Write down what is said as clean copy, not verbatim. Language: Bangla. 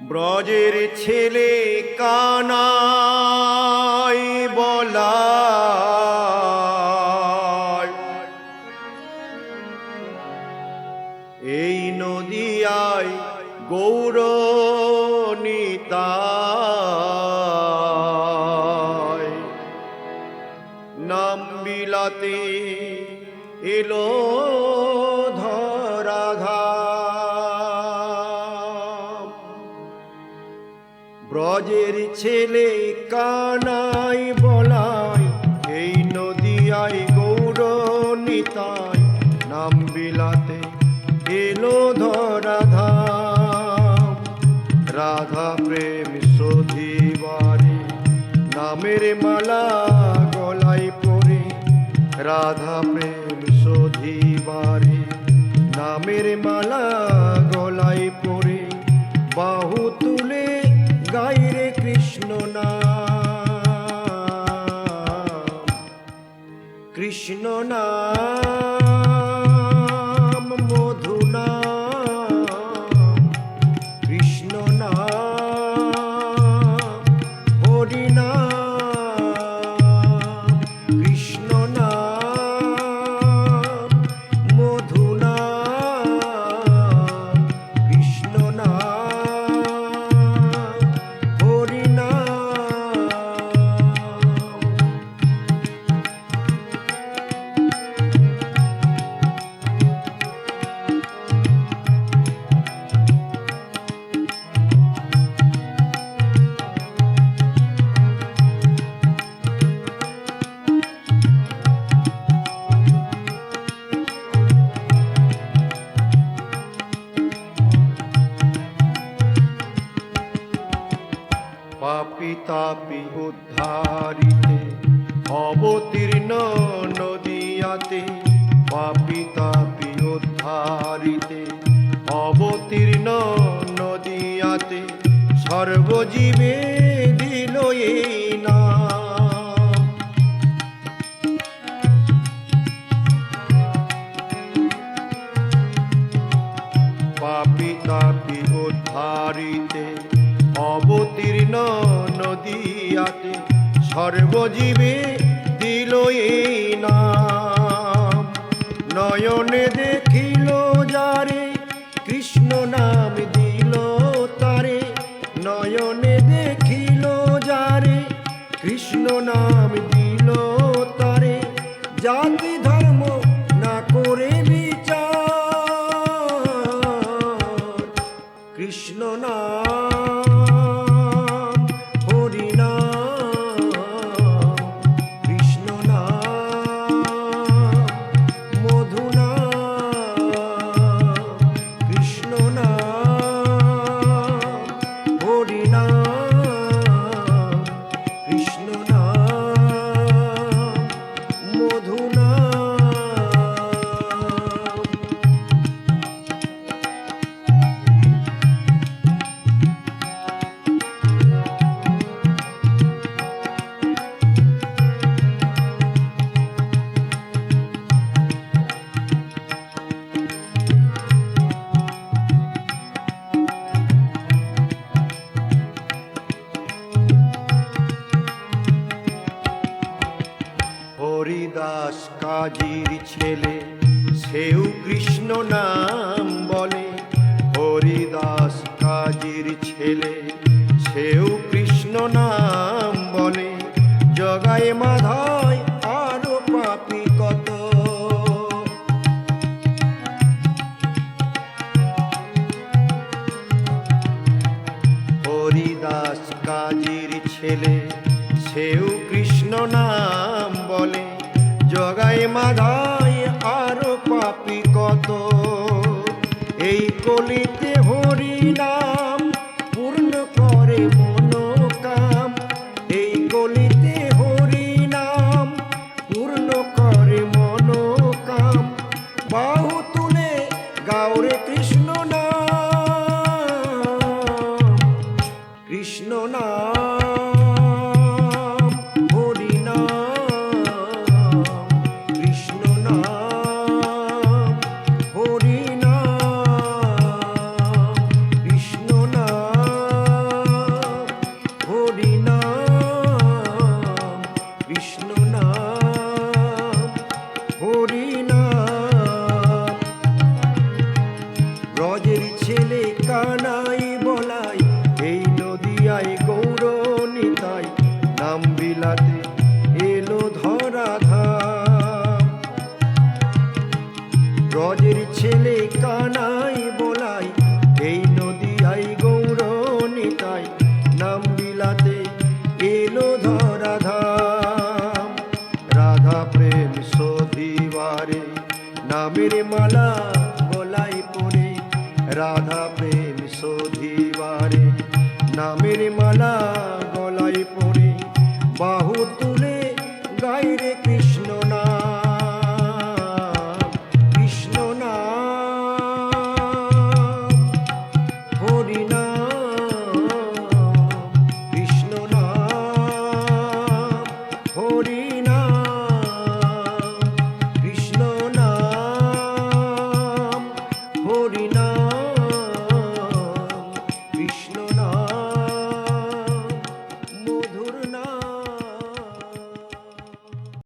ব্রজের ছেলে কানাই বলাই, এই নদিয়ায় গৌর নিতাই, নাম বিলাতে এলো ধরাধাম। ব্রজের ছেলে কানাই বলাই, এই নদিয়ায় গৌর নিতাই, নাম বিলাতে এলো ধরাধাম। রাধা প্রেম সধিবারে নামের মালা গলায় পরে, রাধা প্রেম সধিবারে নামের মালা গলায় পরে, বাহু তুলে গাইরে কৃষ্ণ নাম, কৃষ্ণ নাম মধু নাম, কৃষ্ণ নাম হরি নাম, কৃষ্ণ নাম মধু নাম, কৃষ্ণ নাম হরি নাম। পাপী তাপী উদ্ধারিতে অবতীর্ণ নদিয়াতে, পাপী তাপী উদ্ধারিতে অবতীর্ণ নদিয়াতে, সর্বজীবে দিল এই নাম। পাপী তাপী উদ্ধারিতে অবতীর্ণ নদিয়াতে, সর্বজীবে দিল এই নাম। নয়নে দেখিল যারে কৃষ্ণ নাম দিল তারে, নয়নে দেখিল যারে কৃষ্ণ নাম দিল তারে, জাতি ধর্ম না করে বিচার, কৃষ্ণ নাম হরি নাম, কৃষ্ণ নাম মধু নাম, কৃষ্ণ নাম হরি নাম, কৃষ্ণ নাম মধু নাম। হরিদাস কাজীর ছেলে সেও কৃষ্ণ নাম বলে, হরিদাস কাজীর ছেলে সেও কৃষ্ণ নাম বলে, জগায় মাধায় আরো পাপী কত। হরিদাস কাজীর ছেলে সেও কৃষ্ণ নাম বলে, জগায় মাধায় আরো পাপী কত। এই কলিতে হরি নাম পূর্ণ করে মনোকাম, এই কলিতে হরি নাম পূর্ণ করে মনোকাম। বাহু তুলে গাওরে কৃষ্ণ নাম, কৃষ্ণ নাম হরি নাম, কৃষ্ণ নাম হরি নাম। পরিবারে নামের মালা গলায় পরে